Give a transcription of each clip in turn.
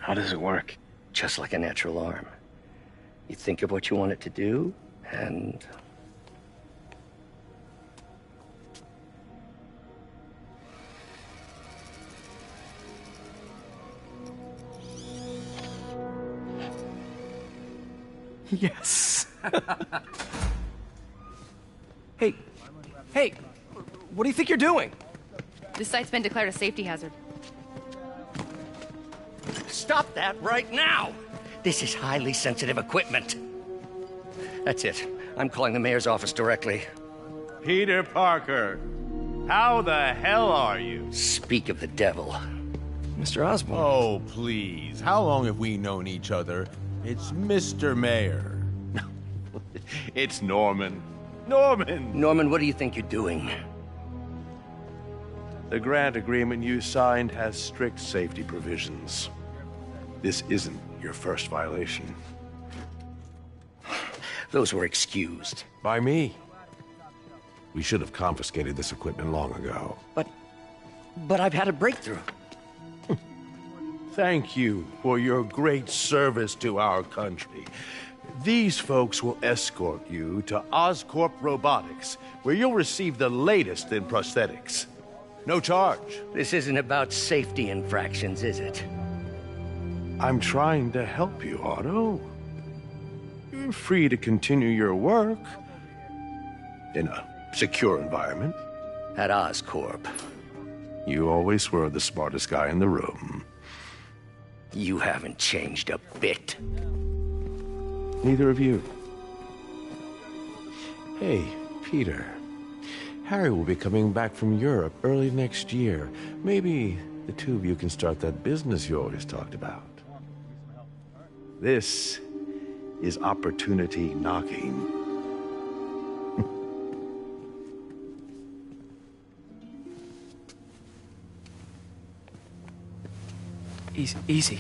How does it work? Just like a natural arm. You think of what you want it to do, and... Yes. Hey, what do you think you're doing? This site's been declared a safety hazard. Stop that right now! This is highly sensitive equipment. That's it. I'm calling the mayor's office directly. Peter Parker, how the hell are you? Speak of the devil. Mr. Osborn. Oh, please. How long have we known each other? It's Mr. Mayor. It's Norman. Norman! Norman, what do you think you're doing? The grant agreement you signed has strict safety provisions. This isn't your first violation. Those were excused. By me. We should have confiscated this equipment long ago. But I've had a breakthrough. Thank you for your great service to our country. These folks will escort you to Oscorp Robotics, where you'll receive the latest in prosthetics. No charge. This isn't about safety infractions, is it? I'm trying to help you, Otto. You're free to continue your work in a secure environment. At Oscorp. You always were the smartest guy in the room. You haven't changed a bit. Neither of you. Hey, Peter. Harry will be coming back from Europe early next year. Maybe the two of you can start that business you always talked about. This is opportunity knocking. Easy.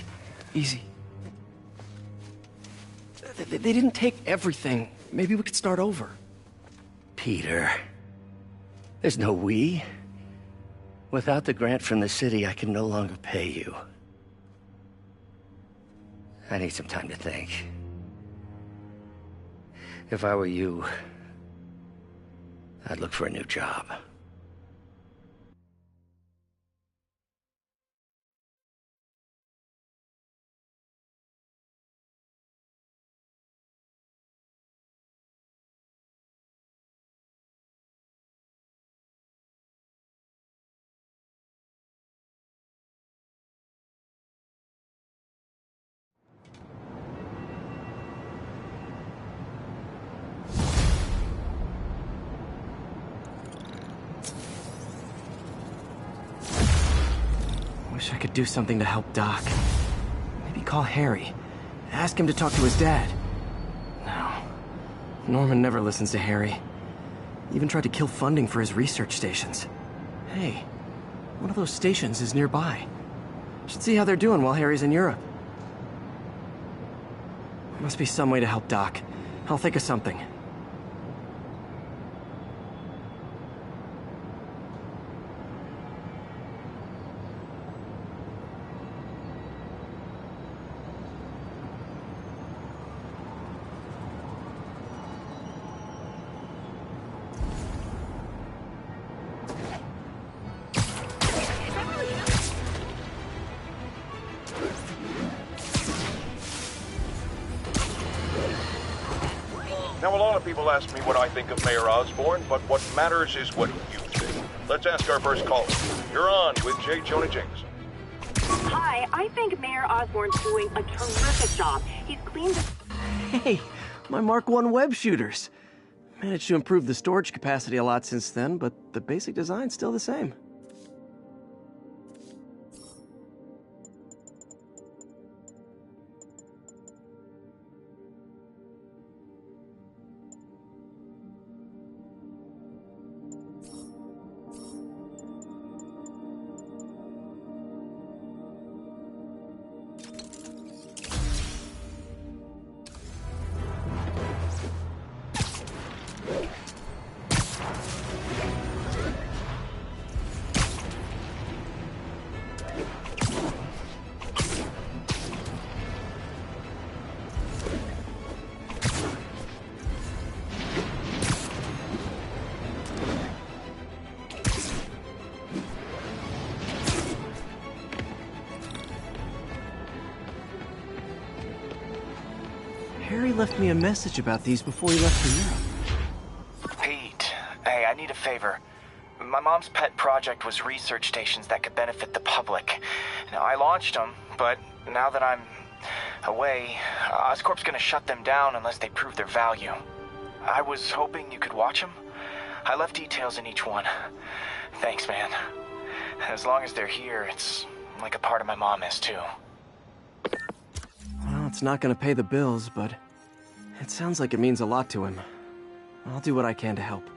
They didn't take everything. Maybe we could start over. Peter, there's no we. Without the grant from the city, I can no longer pay you. I need some time to think. If I were you, I'd look for a new job. Wish I could do something to help Doc. Maybe call Harry. Ask him to talk to his dad. No. Norman never listens to Harry. Even tried to kill funding for his research stations. Hey, one of those stations is nearby. Should see how they're doing while Harry's in Europe. Must be some way to help Doc. I'll think of something. Now, a lot of people ask me what I think of Mayor Osborn, but what matters is what you think. Let's ask our first caller. You're on with J. Jonah Jameson. Hi, I think Mayor Osborn's doing a terrific job. He's cleaned the... Hey, my Mark I web shooters. Managed to improve the storage capacity a lot since then, but the basic design's still the same. Harry left me a message about these before he left for Europe. Pete, hey, I need a favor. My mom's pet project was research stations that could benefit the public. Now, I launched them, but now that I'm away, Oscorp's gonna shut them down unless they prove their value. I was hoping you could watch them. I left details in each one. Thanks, man. As long as they're here, it's like a part of my mom is, too. Well, it's not gonna pay the bills, but it sounds like it means a lot to him. I'll do what I can to help.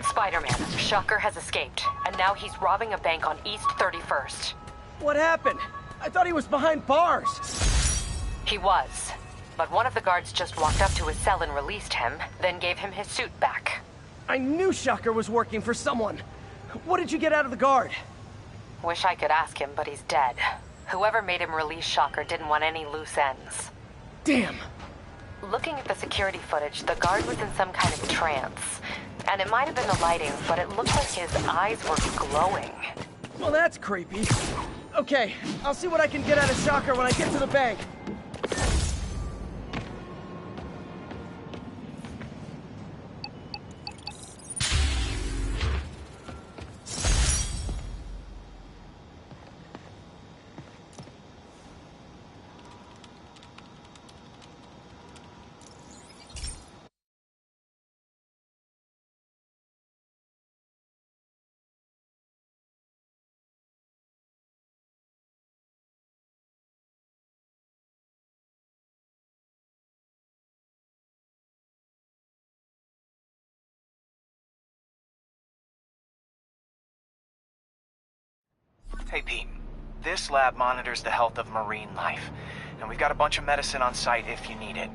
Spider-Man, Shocker has escaped, and now he's robbing a bank on East 31st. What happened? I thought he was behind bars. He was, but one of the guards just walked up to his cell and released him, then gave him his suit back. I knew Shocker was working for someone. What did you get out of the guard? Wish I could ask him, but he's dead. Whoever made him release Shocker didn't want any loose ends. Damn. Looking at the security footage, the guard was in some kind of trance. And it might have been the lighting, but it looked like his eyes were glowing. Well, that's creepy. Okay, I'll see what I can get out of Shocker when I get to the bank. Hey, Pete. This lab monitors the health of marine life, and we've got a bunch of medicine on site if you need it.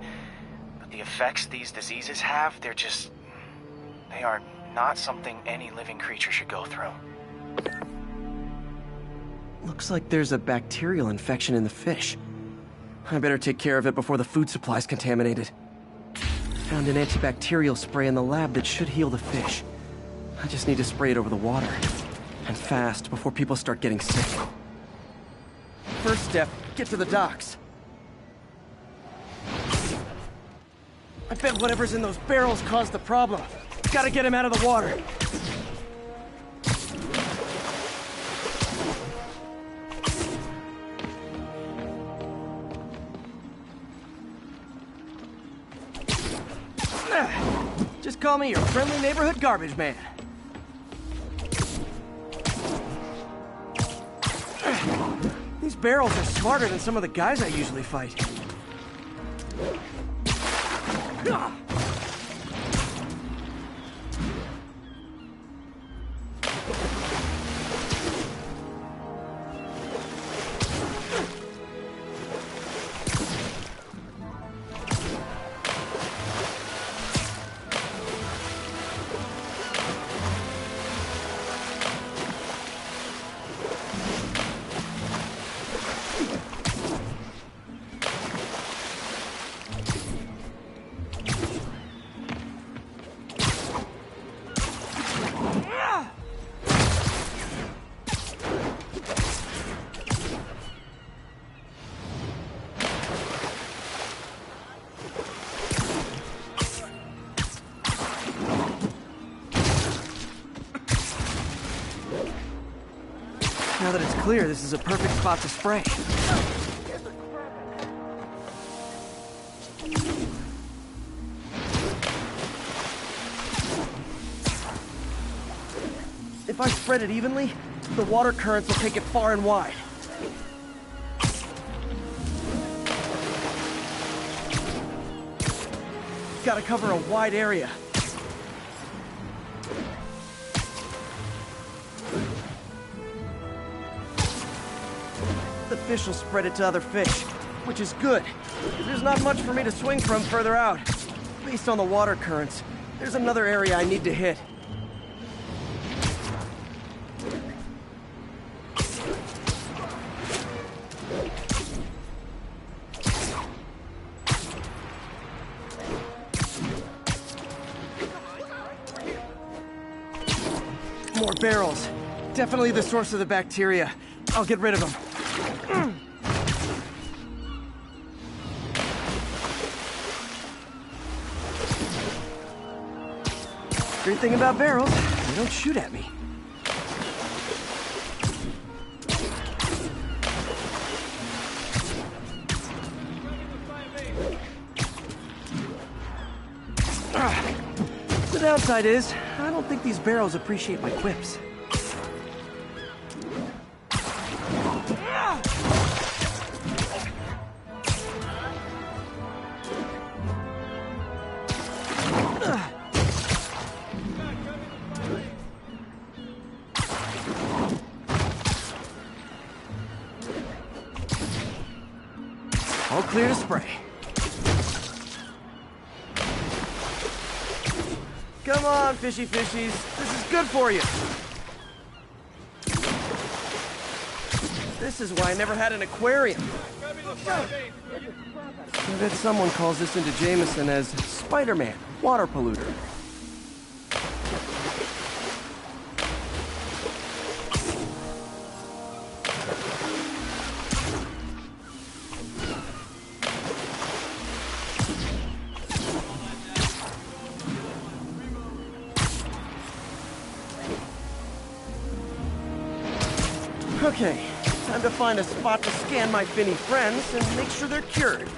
But the effects these diseases have, they are not something any living creature should go through. Looks like there's a bacterial infection in the fish. I better take care of it before the food supply's contaminated. Found an antibacterial spray in the lab that should heal the fish. I just need to spray it over the water. And fast, before people start getting sick. First step, get to the docks. I bet whatever's in those barrels caused the problem. Gotta get him out of the water. Just call me your friendly neighborhood garbage man. These barrels are smarter than some of the guys I usually fight. Now that it's clear, this is a perfect spot to spray. If I spread it evenly, the water currents will take it far and wide. Gotta cover a wide area. The fish will spread it to other fish, which is good. There's not much for me to swing from further out. Based on the water currents, there's another area I need to hit. More barrels. Definitely the source of the bacteria. I'll get rid of them. Great thing about barrels, they don't shoot at me. The downside is, I don't think these barrels appreciate my quips. All clear to spray. Come on, fishy fishies. This is good for you. This is why I never had an aquarium. I bet someone calls this into Jameson as Spider-Man, water polluter. Okay, time to find a spot to scan my finny friends and make sure they're cured.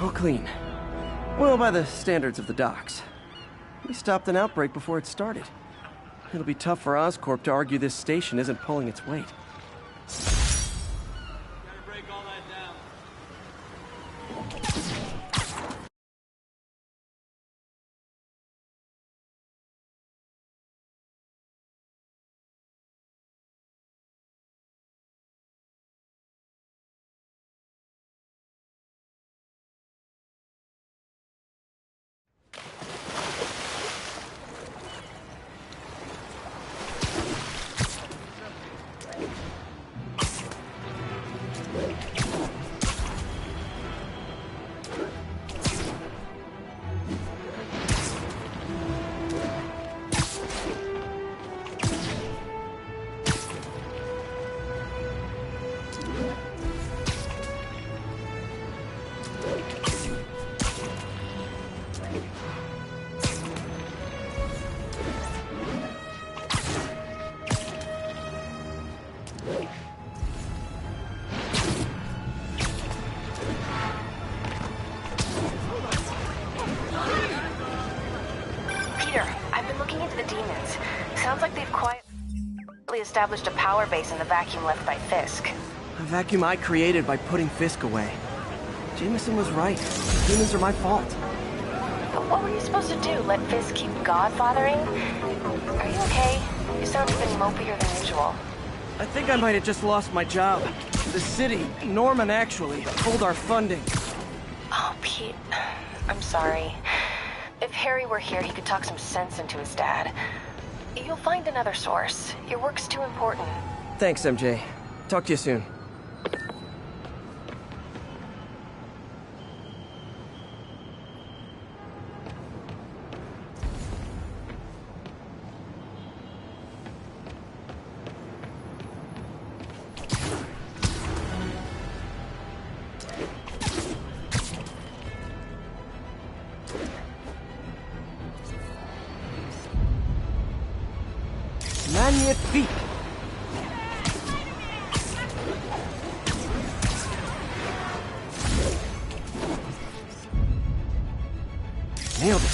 All clean. Well, by the standards of the docks. We stopped an outbreak before it started. It'll be tough for Oscorp to argue this station isn't pulling its weight. Gotta break all that down. Sounds like they've quietly established a power base in the vacuum left by Fisk. A vacuum I created by putting Fisk away. Jameson was right. Humans are my fault. But what were you supposed to do? Let Fisk keep godfathering? Are you okay? You sound even mopier than usual. I think I might have just lost my job. The city, Norman actually, pulled our funding. Oh, Pete. I'm sorry. If Harry were here, he could talk some sense into his dad. You'll find another source. Your work's too important. Thanks, MJ. Talk to you soon. Magnifique! Nailed it.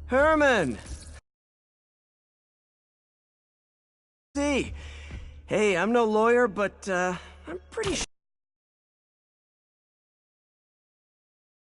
Herman! See. Hey, I'm no lawyer, but, I'm pretty sure